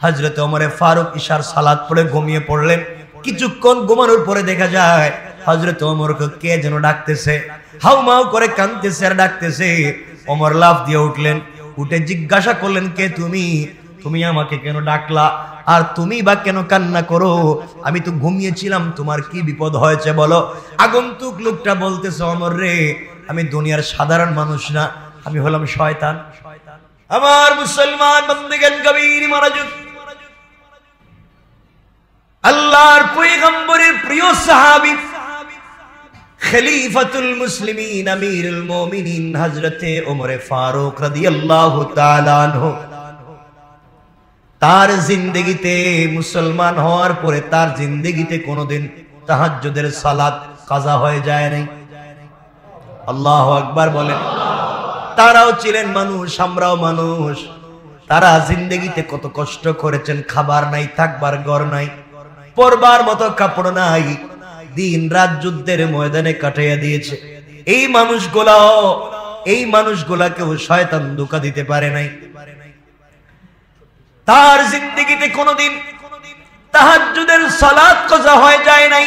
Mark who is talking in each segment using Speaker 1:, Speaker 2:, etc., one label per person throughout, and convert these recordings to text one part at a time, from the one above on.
Speaker 1: হযরত ওমর ফারুক ইশার সালাত পড়ে ঘুমিয়ে পড়লেন। কিছুক্ষণ ঘুমানোর পরে দেখা যায় হযরত ওমরকে কে যেন ডাকতেছে, হাউমাউ করে কাঁদতেছে আর ডাকতেছে। ওমর লাফ দিয়ে উঠলেন, উঠে জিজ্ঞাসা করলেন, কে তুমি? তুমি আমাকে কেন ডাকলা? আর তুমি বা কেন কান্না করো? আমি তো ঘুমিয়েছিলাম, তোমার কি বিপদ হয়েছে বলো? আগন্তুক লোকটা বলতেছে, ওমর রে, আমি দুনিয়ার সাধারণ মানুষ না, আমি হলাম শয়তান। আমার মুসলমান বন্দেগান কবির মনোযোগ, আল্লাহর পয়গম্বরের প্রিয় সাহাবী খলিফাতুল মুসলিমিন আমিরুল মুমিনিন হযরতে ওমর ফারুক রাদিয়াল্লাহু তাআলা আনহু, তার জিন্দেগিতে মুসলমান হওয়ার পরে তার জিন্দেগিতে কোনোদিন তাহাজ্জুদের সালাত কাজা হয়ে যায় নাই। আল্লাহু আকবার বলেন। তারাও ছিলেন মানুষ, আমরাও মানুষ। তারা জিন্দেগিতে কত কষ্ট করেছেন, খাবার নাই, থাকবার ঘর নাই, পরবার মতো কাপড় নাই, দিন রাত যুদ্ধের ময়দানে কাটাইয়া দিয়েছে। এই মানুষগুলাকেও শয়তান ধোঁকা দিতে পারে নাই। তার জিন্দেগিতে কোনোদিন তাহাজ্জুদের সালাত কাজা হয়ে যায় নাই।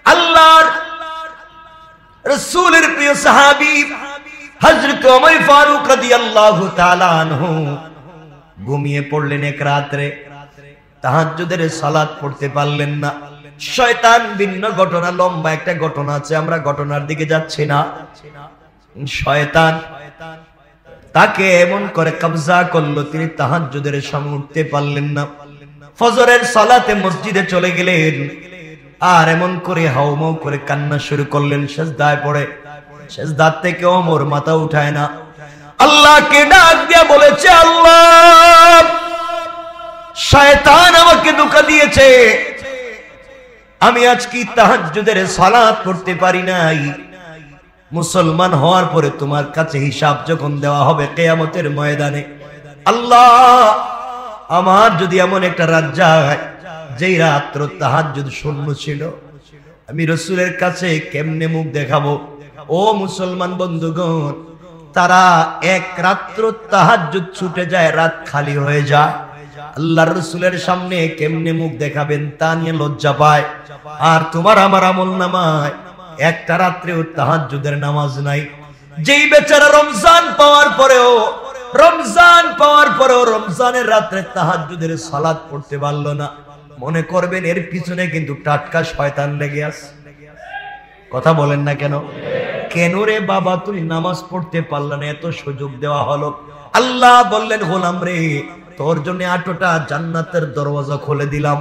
Speaker 1: আল্লাহর রাসূলের প্রিয় সাহাবী হযরত ওমর ফারুক রাদিয়াল্লাহু তাআলা আনহু ঘুমিয়ে পড়লেন এক রাতে, তাহাজ্জুদের সালাত পড়তে পারলেন না। শয়তান ভিন্ন ঘটনা, লম্বা একটা ঘটনা আছে, আমরা ঘটনার দিকে যাচ্ছি না। শয়তান তাকে এমন করে কবজা করলো, তিনি তাহাজ্জুদের সময় উঠতে পারলেন না। ফজরের সালাতে মসজিদে চলে গেলেন, আর এমন করে হাউমাউ করে কান্না শুরু করলেন। সিজদায় পড়ে, সিজদা থেকে ওমর মাথা উঠায় না, আল্লাহকে ডাক দিয়া বলেছে, আল্লাহ, শয়তান আমাকে ধোঁকা দিয়েছে, আমি আজকে তাহাজ্জুদের সালাত পড়তে পারি নাই। মুসলমান হওয়ার পরে তোমার কাছে হিসাব যখন দেওয়া হবে কিয়ামতের ময়দানে, আল্লাহ, আমার যদি এমন একটা রাত যায় যেই রাত্র তাহাজ্জুদ শূন্য ছিল, আমি রাসূলের কাছে কেমনে মুখ দেখাবো? ও মুসলমান বন্ধুগণ, তারা এক রাত্র তাহাজ্জুদ ছুটে যায়, রাত খালি হয়ে যায়, আল্লাহর রাসূলের সামনে কেমনে মুখ দেখাবেন তা নিয়ে লজ্জা পায়। আর তোমার আমার আমলনামায় একটা রাত্রেও তাহাজ্জুদের নামাজ নাই। যেই বেচারা রমজান পাওয়ার পরেও রমজানের রাত্রে তাহাজ্জুদের সালাত পড়তে পারলো না, মনে করবেন এর পিছনে কিন্তু টাটকা শয়তান লেগে আছে। কথা বলেন না কেন? কেন রে বাবা তুমি নামাজ পড়তে পারলা না? এত সুযোগ দেওয়া হলো। আল্লাহ বললেন, গোলাম রে, তোর জন্য 8টা জান্নাতের দরওয়াজা খুলে দিলাম,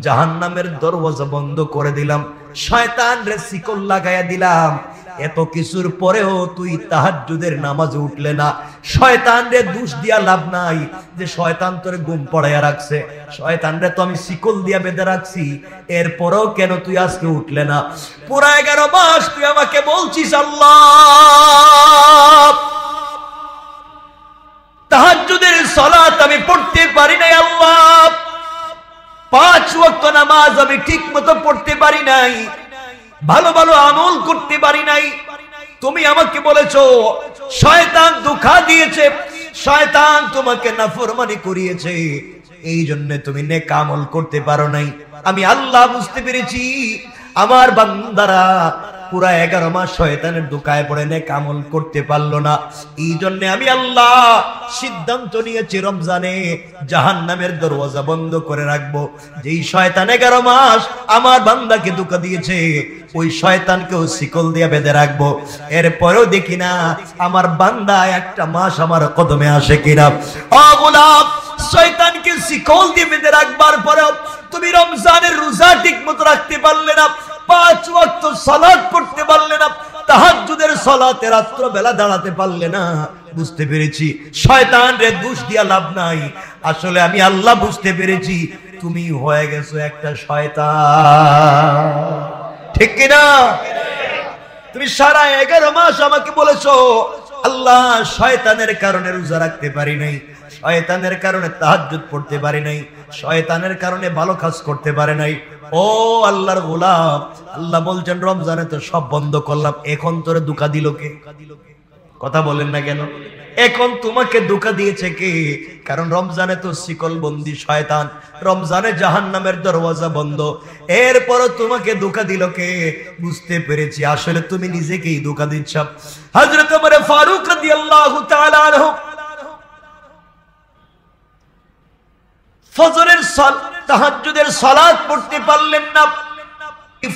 Speaker 1: জাহান্নামের দরওয়াজা বন্ধ করে দিলাম, শয়তান রে শিকল লাগাইয়া দিলাম। এত কিছুর পরেও তুই তাহাজ্জুদের নামাজে উঠলে না। শয়তান রে দোষ দিয়া লাভ নাই যে শয়তান তোরে ঘুম পড়াইয়া রাখছে, শয়তান রে তো আমি শিকল দিয়া বেঁধে রাখছি, এরপরেও কেন তুই আজকে উঠলে না? পুরা 11 মাস তুই আমাকে বলছিস, আল্লাহ, তাহাজ্জুদের সালাত আমি পড়তে পারি নাই, আল্লাহ, 5 ওয়াক্ত নামাজ আমি ঠিক মতো পড়তে পারি নাই, ভালো ভালো আমল করতে পারি নাই। তুমি আমাকে বলেছো শয়তান ধোঁকা দিয়েছে, শয়তান তোমাকে নাফরমানি করিয়েছে, এই জন্য তুমি নেক আমল করতে পারো নাই। আমি আল্লাহ বুঝতে পেরেছি আমার বান্দারা পুরা 11 মাস শয়তানের ধোঁকায় পড়ে নেক আমল করতে পারলো না। এই জন্য আমি আল্লাহ সিদ্ধান্ত নিয়েছি রমজানে জাহান্নামের দরওয়াজা বন্ধ করে রাখবো। যেই শয়তান 11 মাস আমার বান্দাকে ধোঁকা দিয়েছে, ওই শয়তানকেও শিকল দিয়ে বেঁধে রাখবো। এরপরেও দেখি না আমার বান্দা একটা মাস আমার কদমে আসে কিনা। ও গোলাম, শয়তানকে শিকল দিয়ে বেঁধে রাখবার পরেও তুমি রমজানের রোজা ঠিক মতো রাখতে পারলে না, 5 ওয়াক্ত সালাত পড়তে পারলে না, তাহাজ্জুদের সালাতে রাত্র বেলা দাঁড়াতে পারলে না। বুঝতে পেরেছি শয়তান রে দোষ দিয়া লাভ নাই। আসলে আমি আল্লাহ বুঝতে পেরেছি তুমি হয়ে গেছো একটা শয়তান, ঠিক কিনা? তুমি সারা 11 মাস আমাকে বলেছো, আল্লাহ, শয়তানের কারণে রোজা রাখতে পারি নাই, শয়তানের কারণে তাহাজ্জুদ পড়তে পারি নাই, শয়তানের কারণে ভালো কাজ করতে পারে নাই। ও আল্লাহর গোলাম, আল্লাহ বলছেন রমজানে তো সব বন্ধ করলাম, এখন তোরে ধোঁকা দিল কে? কথা বলেন না কেন? এখন তোমাকে ধোঁকা দিয়েছে কে? কারণ রমজানে তো শিকল বন্দি শয়তান, রমজানে জাহান্নামের দরওয়াজা বন্ধ, এরপরও তোমাকে ধোঁকা দিল কে? বুঝতে পেরেছি আসলে তুমি নিজেকেই ধোঁকা দিচ্ছ। হযরত ওমর ফারুক রাদিয়াল্লাহু তাআলা আনহু ফজরের তাহাজ্জুদের সালাত পড়তে পারলেন না।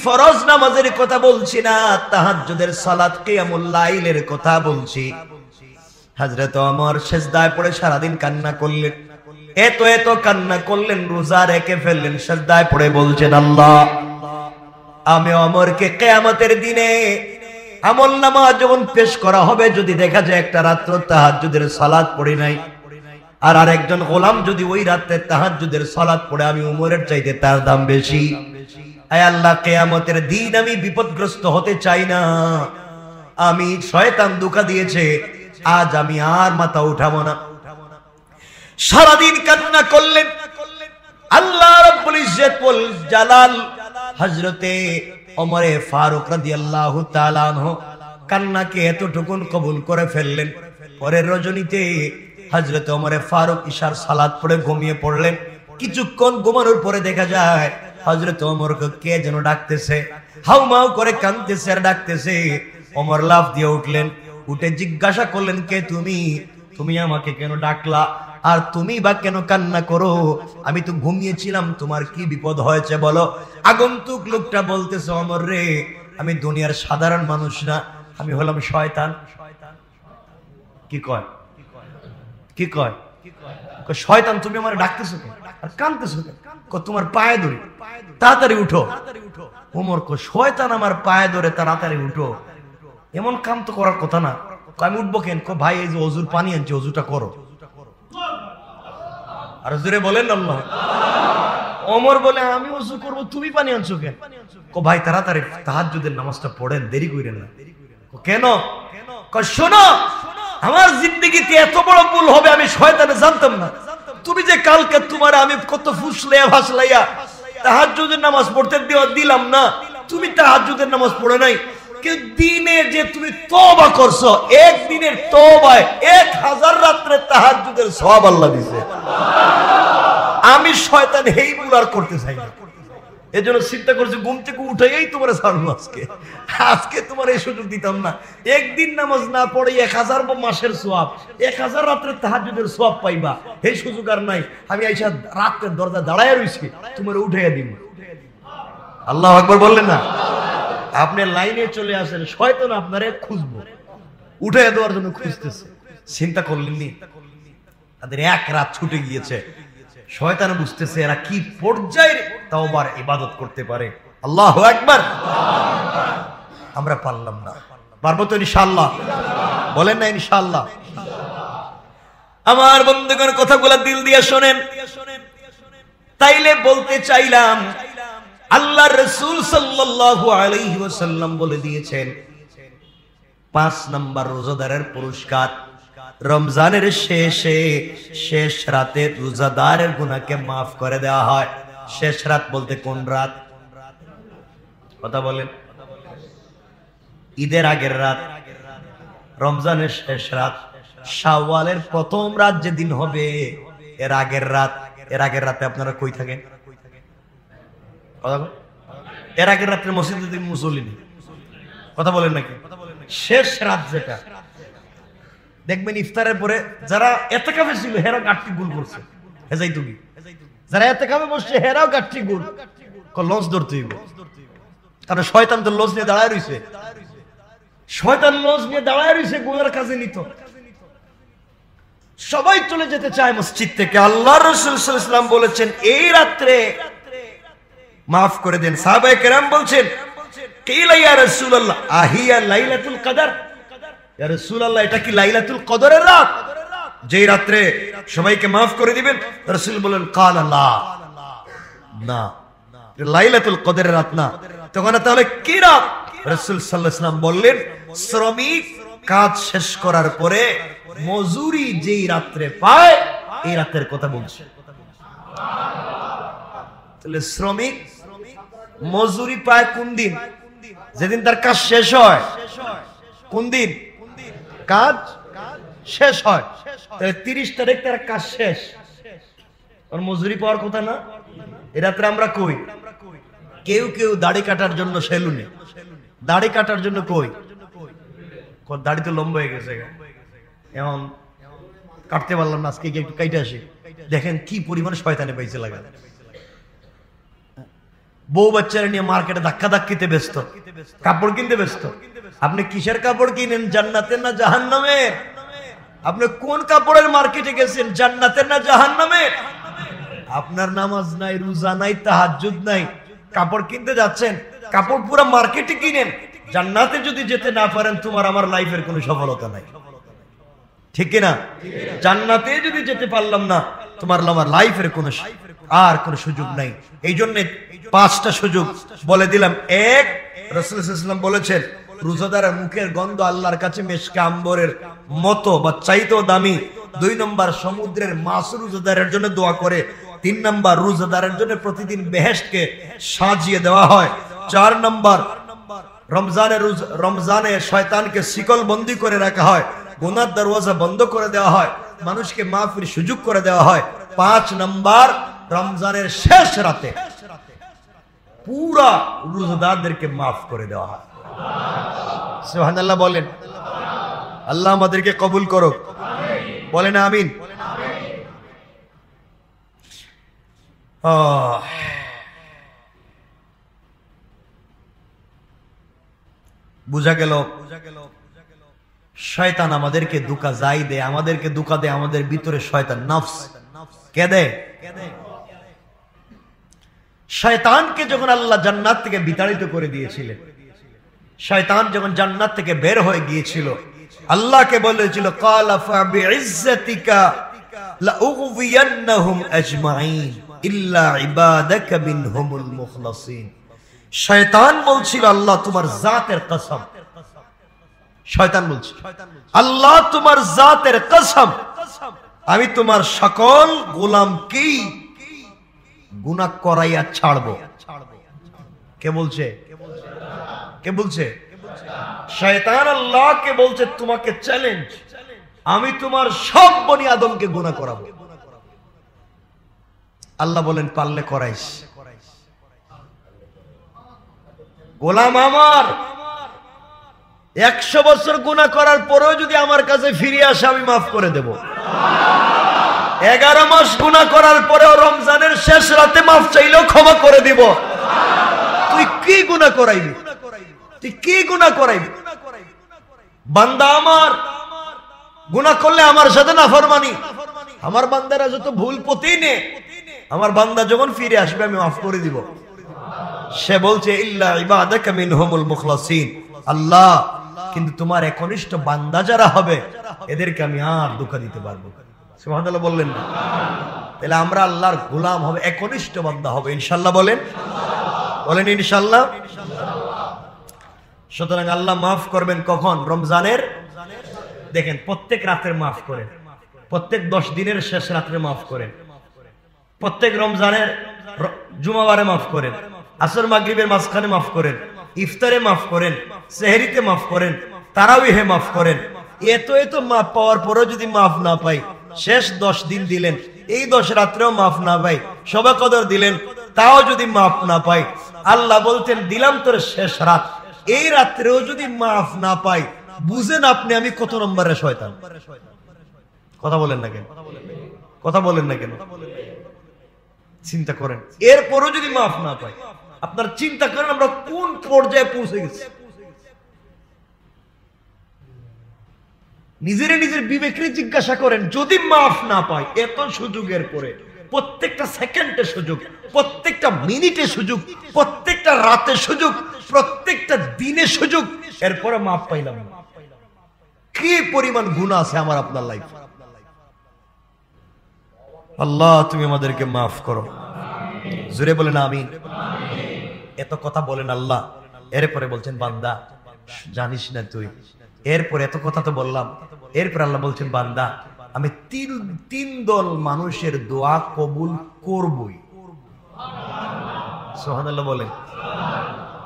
Speaker 1: ফরজ নামাজের কথা বলছি না, তাহাজ্জুদের সালাত কিয়ামুল লাইলের কথা বলছি। হযরত ওমর সিজদায় পড়ে সারাদিন কান্না করলেন, এত কান্না করলেন, রোজা রেখে ফেললেন, সিজদায় পড়ে বলছেন, আল্লাহ আমি ওমরকে কিয়ামতের দিনে আমলনামা যখন পেশ করা হবে, যদি দেখা যায় একটা রাত্র তাহাজ্জুদের সালাত পড়ি নাই, আর আরেকজন গোলাম যদি ওই রাতে তাহাজ্জুদের সালাত পড়ে, আমি ওমরের চাইতে তার দাম বেশি। আয় আল্লাহ, কিয়ামতের দিন আমি বিপদগ্রস্ত হতে চাই না। আমি শয়তান ধোঁকা দিয়েছে, আজ আমি আর মাথা উঠাবো না। সারাদিন কান্না করলেন। আল্লাহ রাব্বুল ইজ্জত ওয়াল জালাল হযরতে ওমর ফারুক রাদিয়াল্লাহু তাআলা আনহু কান্নাকে এতটুকুন কবুল করে ফেললেন। পরের রজনীতে হযরত ওমর ফারুক ইশার সালাত পড়ে ঘুমিয়ে পড়লেন। কিছুক্ষণ ঘুমানোর পরে দেখা যায় হযরত ওমরকে কে যেন ডাকতেছে, হাউমাউ করে কাঁদতেছে আর ডাকতেছে। ওমর লাফ দিয়ে উঠলেন, উঠে জিজ্ঞাসা করলেন, কে তুমি? তুমি আমাকে কেন ডাকলা? আর তুমি বা কেন কান্না করো? আমি তো ঘুমিয়েছিলাম, তোমার কি বিপদ হয়েছে বলো? আগন্তুক লোকটা বলতেছে, ওমর রে, আমি দুনিয়ার সাধারণ মানুষ না, আমি হলাম শয়তান। কি কয়? কি কয়? শয়তান, তুমি আমার ডাকতেছো কেন আর কাঁদতেছো কেন? তোমার পায়ে ধরে, তাড়াতাড়ি উঠো। ওমর কো, শয়তান আমার পায়ে ধরে তাড়াতাড়ি উঠো, এমন কাম তো করার কথা না। আমি উঠবো কেন? ভাই এই যে ওযুর পানি আনছি, ওযুটা করো। আর জোরে বলেন আল্লাহ। ওমর বলে, আমি ওযু করব, তুমি পানি আনছো কেন? ভাই তাড়াতাড়ি তাহাজ্জুদের নামাজটা পড়েন, দেরি কইরেন না। কেন? শোনো, আমার জিন্দেগিতে এত বড় ভুল হবে আমি শয়তানে জানতাম না। তুমি যে কালকে তোমার আমি কত ফুসলাইয়া ভাসলাইয়া তাহাজ্জুদের নামাজ পড়তে দিলাম না, তুমি তাহাজ্জুদের নামাজ পড়ে নাই। দিনে যে তুমি তওবা করছো, একদিনের তওবায় 1000 রাত্রে তাহাজ্জুদের সওয়াব আল্লাহ দিয়েছে। আমি শয়তান এই ভুল আর করতে চাই না। এজন্য চিন্তা করছি, ঘুম থেকে উঠেই তোমার ছাড়বো। আজকে তোমার এই সুযোগ দিতাম না। একদিন নামাজ না পড়ে 1000 মাসের সওয়াব, 1000 রাত্রে তাহাজ্জুদের সওয়াব পাইবা, এই সুযোগ আর নাই। আমি আইসা রাতের দরজা দাঁড়ায় রইছি, তোমার উঠাইয়া দিব। আল্লাহু আকবার বললেন না? আপনি লাইনে চলে আসেন, শয়তান আপনারে খুঁজবো, উঠাইয়া দেওয়ার জন্য খুঁজতেছে। চিন্তা করলেন নি? তাদের এক রাত ছুটে গিয়েছে। শয়তান বুঝতেছে এরা কি পর্যায়ে তাওবার ইবাদত করতে পারে। আল্লাহু আকবার। আমরা পারলাম না, পারবো তো ইনশাআল্লাহ? বলেন না ইনশাআল্লাহ? আমার বন্ধুগণ, কথাগুলো দিল দিয়ে শোনেন। তাইলে বলতে চাইলাম, আল্লাহর রাসূল সাল্লাল্লাহু আলাইহি ওয়াসাল্লাম বলে দিয়েছেন, 5 নাম্বার রোজাদারের পুরস্কার, রমজানের শেষে শেষ রাতে রোজাদারের গুনাহকে মাফ করে দেওয়া হয়। শেষ রাত বলতে কোন রাত? কথা বলেন। ঈদের আগের রাত, রমজানের শেষ রাত, শাওয়ালের প্রথম রাত যেদিন হবে এর আগের রাত। এর আগের রাতে আপনারা কই থাকেন? এর আগের রাত্রে মসজিদে মুসল্লি নেই। কথা বলেন নাকি? শেষ রাত যেটা দেখবেন ইফতারের পরে যারা এতেকাফে ছিল হেরাও গাঠটি গুল করছে, হেজাই তুমি যারা এতেকাফে বসছে হেরাও গাঠটি গুল লঞ্চ ধরতে হইব। কারণ শয়তান তো লঞ্চ নিয়ে দাঁড়ায় রইছে, শয়তান লঞ্চ নিয়ে দাঁড়ায় রইছে গুনার কাজে নিত। সবাই চলে যেতে চায় মসজিদ থেকে। আল্লাহর রাসূল সাল্লাল্লাহু আলাইহি ওয়াসাল্লাম বলেছেন, এই রাত্রে মাফ করে দেন। সাহাবায়ে কেরাম বলছেন, কিলা ইয়া রাসূলুল্লাহ আহিয়া লাইলাতুল কদর? ইয়া রাসূলুল্লাহ, এটা কি লাইলাতুল কদরের রাত যেই রাত্রে সবাইকে মাফ করে দিবেন? রাসূল বলেন, ক্বালা লা, না, লাইলাতুল কদরের রাত না। তখন তাহলে কি রাত? রাসূল সাল্লাল্লাহু আলাইহি ওয়াসাল্লাম বললেন, শ্রমিক কাজ শেষ করার পরে মজুরি যেই রাত্রে পায় এই রাতের কথা বলছে। তাহলে শ্রমিক মজুরি পায় কোন দিন? যেদিন তার কাজ শেষ হয়। কোন দিন? কাজ শেষ হয়, তাহলে 30 তারিখ তার কাজ শেষ, ওর মজুরি পাওয়ার কথা না? এ রাত্রে আমরা কই কেউ কেউ দাড়ি কাটার জন্য সেলুনে, দাড়ি কাটার জন্য কই, দাড়ি তো লম্বা হয়ে গেছে, এখন কাটতে পারলাম না, আজকে একটু কাইটে আসি। দেখেন কি পরিমাণ শয়তানে পাইছে লাগা। বউ বাচ্চারা নিয়ে মার্কেটে ধাক্কা ধাক্কিতে ব্যস্ত, কাপড় কিনতে ব্যস্ত। আপনি কিসের কাপড় কিনেন, জান্নাতের না জাহান্নামের? আপনি কোন কাপড়ের মার্কেটে গেছেন, জান্নাতের না জাহান্নামের? আপনার নামাজ নাই, রোজা নাই, তাহাজ্জুদ নাই, কাপড় কিনতে যাচ্ছেন, কাপড় পুরো মার্কেটে কিনেন। জান্নাতে যদি যেতে না পারেন, তোমার আমার লাইফের কোনো সফলতা নাই, ঠিক কিনা? জান্নাতে যদি যেতে পারলাম না, তোমার আমার লাইফের কোনো আর কোনো সুযোগ নাই। এই জন্য 5টা সুযোগ বলে দিলাম। 1, রাসূল সাল্লাল্লাহু আলাইহি ওয়াসাল্লাম বলেছেন, রোজাদারের মুখের গন্ধ আল্লাহর কাছে মেশকে আম্বরের মতো বা চাইতেও দামি। 2 নম্বর, সমুদ্রের মাছ রোজাদারের জন্য দোয়া করে। 3 নম্বর, রোজাদারের জন্য প্রতিদিন বেহেশতকে সাজিয়ে দেওয়া হয়। 4 নম্বর, রমজানে শয়তানকে শিকল বন্দী করে রাখা হয়, গুনার দরওয়াজা বন্ধ করে দেওয়া হয়, মানুষকে মাফির সুযোগ করে দেওয়া হয়। 5 নম্বর, রমজানের শেষ রাতে পুরা রোজাদারদেরকে মাফ করে দেওয়া হয়। সুবহানাল্লাহ বলেন। আল্লাহ আমাদেরকে কবুল করো, বলেন আমিন। বুঝা গেল শয়তান আমাদেরকে ধোঁকা যাই দেয়, আমাদেরকে ধোঁকা দেয় আমাদের ভিতরে শয়তান নফস কে দেয়? শয়তানকে যখন আল্লাহ জান্নাত থেকে বিতাড়িত করে দিয়েছিলেন, শয়তান যখন জান্নাত থেকে বের হয়ে গিয়েছিল, আল্লাহকে বলেছিল ক্বালা ফাবিইজ্জাতিকা লাউগবিয়ান্নাহুম আজমাইন ইল্লা ইবাদাকা মিনহুমুল মুখলাসিন। শয়তান বলছিল আল্লাহ তোমার জাতের কসম, শয়তান বলছে আল্লাহ তোমার জাতের কসম, আমি তোমার সকল গোলামকেই গুনাহ করাইয়া ছাড়বো। কে বলছে? কে বলছে? শয়তান আল্লাহকে বলছে তোমাকে চ্যালেঞ্জ, আমি তোমার সব বনি আদমকে গুনাহ করাবো। আল্লাহ বলেন পারলে করাইস। গোলাম আমার 100 বছর গুনাহ করার পরেও যদি আমার কাছে ফিরে আসে আমি মাফ করে দেব। 11 মাস গুনাহ করার পরেও রমজানের শেষ রাতে মাফ চাইলেও ক্ষমা করে দিব। তুই কি গুনাহ করাইবি? তুই কি গুনাহ করাইবি? বান্দা আমার গুনাহ করলে আমার সাথে নাফরমানি, আমার বান্দারা যত ভুল পথেই নে, আমার বান্দা যখন ফিরে আসবে আমি মাফ করে দিব। সে বলছে ইল্লা ইবাদাকা মিনহুমুল মুখলাসিন, আল্লাহ কিন্তু তোমার একনিষ্ঠ বান্দা যারা হবে এদেরকে আমি আর ধোঁকা দিতে পারবো। সুবহানাল্লাহ বললেন না? তাহলে আমরা আল্লাহর গোলাম হবে, একনিষ্ঠ বান্দা হবে ইনশাআল্লাহ। বলেন বলেন ইনশাআল্লাহ। সুতরাং আল্লাহ মাফ করবেন কখন? রমজানের, দেখেন প্রত্যেক রাতের মাফ করেন, প্রত্যেক 10 দিনের শেষ রাত্রে মাফ করেন, প্রত্যেক রমজানের জুমাবারে মাফ করেন, আসর মাগরিবের মাঝখানে মাফ করেন, ইফতারে মাফ করেন, সেহরিতে মাফ করেন, তারাবিহে মাফ করেন। এত এত মাফ পাওয়ার পরেও যদি মাফ না পাই, শেষ 10 দিন দিলেন, এই 10 রাত্রেও মাফ না পাই, শবে কদর দিলেন, তাও যদি মাফ না পাই, আল্লাহ বলতেন দিলাম তোর শেষ রাত, এই রাত্রেও যদি মাফ না পাই, বুঝেন আপনি আমি কত নম্বরের শয়তান। কথা বলেন না কেন? কথা বলেন না কেন? চিন্তা করেন, এরপরও যদি মাফ না পাই, আপনার চিন্তা করেন আমরা কোন পর্যায়ে পৌঁছে গেছি। নিজের বিবেকে জিজ্ঞাসা করেন, যদি মাফ না পাই, এত সুযোগের পরে প্রত্যেকটা সেকেন্ডে সুযোগ, প্রত্যেকটা মিনিটে সুযোগ, প্রত্যেকটা রাতে সুযোগ, প্রত্যেকটা দিনে সুযোগ, এরপরে মাফ পাইলাম না, কি পরিমাণ গুনাহ আছে আমার আপনার লাইফ। আল্লাহ তুমি আমাদেরকে মাফ করো, জোরে বলেন আমিন। এত কথা বলেন আল্লাহ, এরপরে বলছেন বান্দা জানিস না তুই, এরপরে এত কথা তো বললাম, এরপর আল্লাহ বলছেন বান্দা আমি তিন দল মানুষের দোয়া কবুল করবই। সুবহানাল্লাহ বলেন।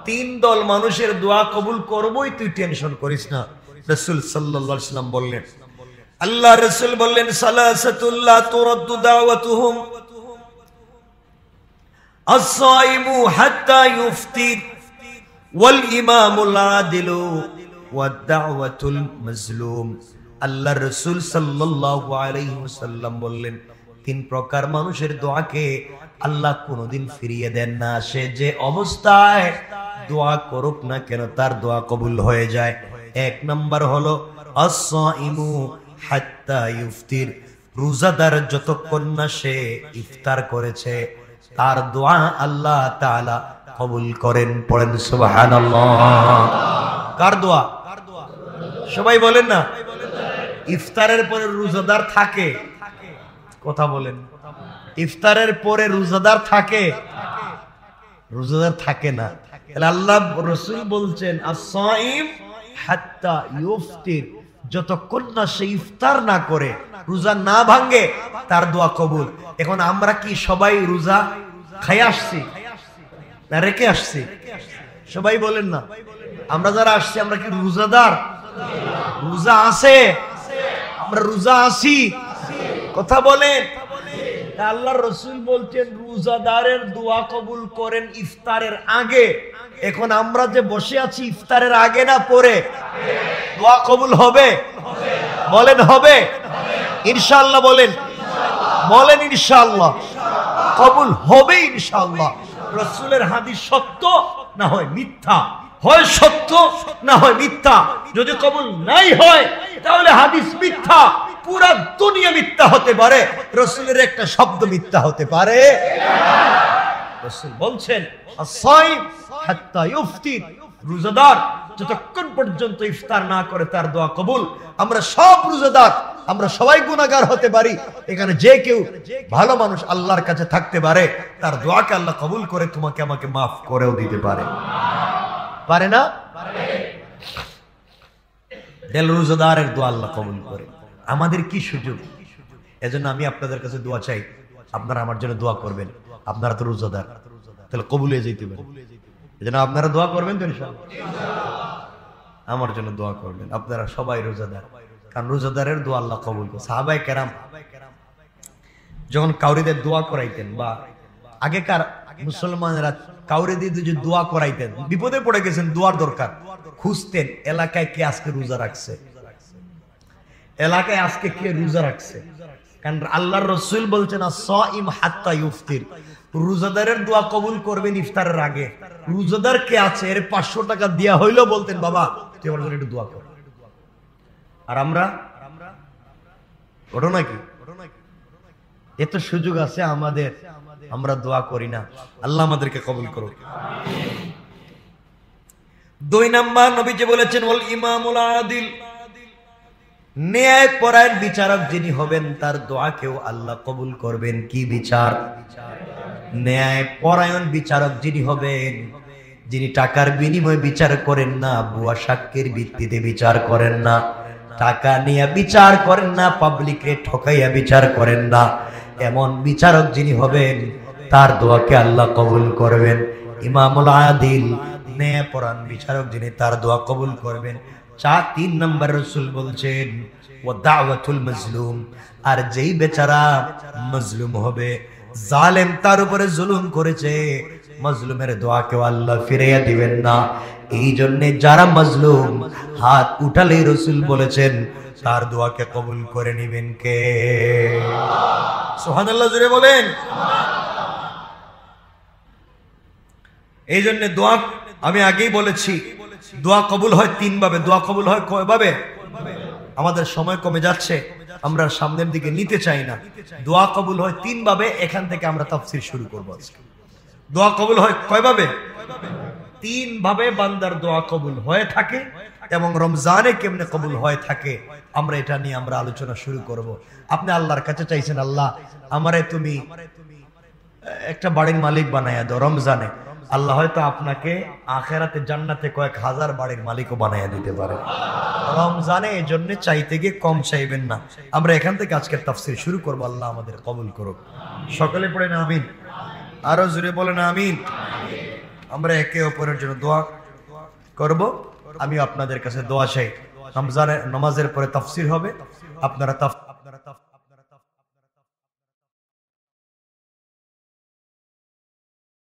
Speaker 1: 3 দল মানুষের দোয়া কবুল করবই, তুই টেনশন করিস না। রাসূল সাল্লাল্লাহু আলাইহি ওয়াসাল্লাম বললেন আল্লাহ রাসূল বললেন সালাসাতুল্লাহ তুরাদ্দু দাওয়াতুহুম আস-সাইমু হাত্তা ইফতির ওয়াল ইমামুল আদিলু ওয়াদ দাওয়াতুল মাজলুম। আল্লাহ রাসূল সাল্লাল্লাহু আলাইহি ওয়াসাল্লাম বললেন তিন প্রকার মানুষের দোয়াকে আল্লাহ কোনোদিন ফিরিয়ে দেন না। সে যে অবস্থায় দোয়া করুক না কেন তার দোয়া কবুল হয়ে যায়। এক নাম্বার হলো আস-সাইমু হাত্তা ইফতির, রোজাদার যতক্ষণ না সে ইফতার করেছে তার দোয়া আল্লাহ তাআলা কবুল করেন। পড়েন সুবহানাল্লাহ। কার দোয়া? সবাই বলেন না। ইফতারের পরে রোজাদার থাকে, কথা বলেন। ইফতারের পরে রোজাদার থাকে? রোজাদার থাকে না। তাহলে আল্লাহ রাসূল বলছেন আস-সাইম হাত্তা ইফতির, যতক্ষণ না সে ইফতার না করে, রোজা না ভাঙে, তার দোয়া কবুল। এখন আমরা কি সবাই রোজা খাই আসছি না রেখে আসছি? সবাই বলেন না। আমরা যারা আসছি আমরা কি রোজাদার? রোজা আছে? আমরা রোজা আছি? কথা বলেন। আল্লাহর রাসূল বলছেন রোজাদারের দোয়া কবুল করেন ইফতারের আগে। এখন আমরা যে বসে আছি ইফতারের আগে না পরে? দোয়া কবুল হবে? বলেন হবে? ইনশাআল্লাহ বলেন। বলেন ইনশাআল্লাহ। কবুল হবে ইনশাআল্লাহ। রাসূলের হাদিস সত্য না হয় মিথ্যা, হয় সত্য না হয় মিথ্যা। যদি কবুল নাই হয় তাহলে হাদিস মিথ্যা, পুরা দুনিয়া মিথ্যা হতে পারে, রাসূলের একটা শব্দ মিথ্যা হতে পারে। রাসূল বলছেন আস-সাইম হাত্তা ইফতির, রোজাদার যতক্ষণ পর্যন্ত ইফতার না করে তার দোয়া কবুল। আমরা সব রোজাদার, আমরা সবাই গুনাহগার হতে পারি। এখানে যে কেউ ভালো মানুষ আল্লাহর কাছে থাকতে পারে, তার দোয়াকে আল্লাহ কবুল করে তোমাকে আমাকে মাফ করেও দিতে পারে। পারে না? দিল রোজাদারের দোয়া আল্লাহ কবুল করে। আমাদের কি সুযোগ! এজন্য আমি আপনাদের কাছে দোয়া চাই, আপনারা আমার জন্য দোয়া করবেন। আপনারা তো রোজাদার, তাহলে কবুল হয়ে যেতে পারে। এজন্য আপনারা দোয়া করবেন তো ইনশাআল্লাহ। আমার জন্য দোয়া করবেন। আপনারা সবাই রোজাদার, কারণ রোজাদারের দোয়া আল্লাহ কবুল করে। সাহাবায়ে কেরাম যখন কাউরিদের দোয়া করাইতেন, বা আগেকার মুসলমানেরা কাউরে দিয়ে যদি দোয়া করাইতেন, বিপদে পড়ে গেছেন, দোয়ার দরকার, খুঁজতেন এলাকায় কে আজকে রোজা রাখছে, এলাকায় আজকে কে রোজা রাখছে। কারণ আল্লাহর রাসূল বলছেন আস-সাইম হাত্তা ইফতির, রোজাদারের দোয়া কবুল করবেন ইফতারের আগে। রোজাদার কে আছে এর 500 টাকা দেয়া হইলো, বলতেন বাবা তুই আমার জন্য একটু দোয়া কর। আর আমরা ওঠো নাকি? এত সুযোগ আছে আমাদের, আমরা দোয়া করি না। আল্লাহ আমাদেরকে কবুল করুক। 2 নাম্বার নবীজি বলেছেন ওয়াল ইমামুল আদিল, ন্যায় পরায়ণ বিচারক যিনি হবেন তার দোয়াকেও আল্লাহ কবুল করবেন। কি বিচার? ন্যায় পরায়ণ বিচারক যিনি হবেন, যিনি টাকার বিনিময়ে বিচার করেন না, ভুয়া সাক্ষ্যের ভিত্তিতে বিচার করেন না, টাকা নিয়ে বিচার করেন না, পাবলিকে ঠকাইয়া বিচার করেন না, এমন বিচারক যিনি হবেন তার দোয়াকে আল্লাহ কবুল করবেন। ইমামুল আদিল, ন্যায় পরায়ণ বিচারক যিনি, তার দোয়া কবুল করবেন। 3 নম্বর রাসূল বলছেন ওয়া দাওয়াতুল মাজলুম, আর যেই বেচারা মাজলুম হবে, জালেম তার উপরে জুলুম করেছে, মাজলুমের দোয়াকেও আল্লাহ ফিরিয়ে দিবেন না। এই জন্য যারা মাজলুম হাত উঠালেই রাসূল বলেছেন তার দোয়াকে কবুল করে নেবেন কে? সুবহানাল্লাহ জোরে বলেন। এই জন্য দোয়া, আমি আগেই বলেছি, দোয়া কবুল হয় 3 ভাবে। দোয়া কবুল হয় কয় ভাবে? আমাদের সময় কমে যাচ্ছে, আমরা সামনের দিকে নিতে চাই না। দোয়া কবুল হয় 3 ভাবে। এখান থেকে আমরা তাফসীর শুরু করব আজকে। দোয়া কবুল হয় কয় ভাবে? 3 ভাবে বান্দার দোয়া কবুল হয়ে থাকে, এবং রমজানে কেমনে কবুল হয়ে থাকে আমরা এটা নিয়ে আমরা আলোচনা শুরু করব। আপনি আল্লাহর কাছে চাইছেন, আল্লাহ আমারে তুমি একটা বাড়ির মালিক বানায়া দাও রমজানে, আল্লাহ হয়তো আপনাকে আখেরাতে জান্নাতে কয়েক হাজার বাড়ির মালিকও বানায়া দিতে পারে রমজানে। এই জন্য চাইতে গিয়ে কম চাইবেন না। আমরা এখান থেকে আজকের তাফসীর শুরু করব। আল্লাহ আমাদের কবুল করুক। সকলে পড়েন আমিন। আরো জোরে বলেন আমিন। আমরা একে অপরের জন্য দোয়া করব। আমি আপনাদের কাছে দোয়া চাই, নামাজের পরে তাফসীর হবে, আপনারা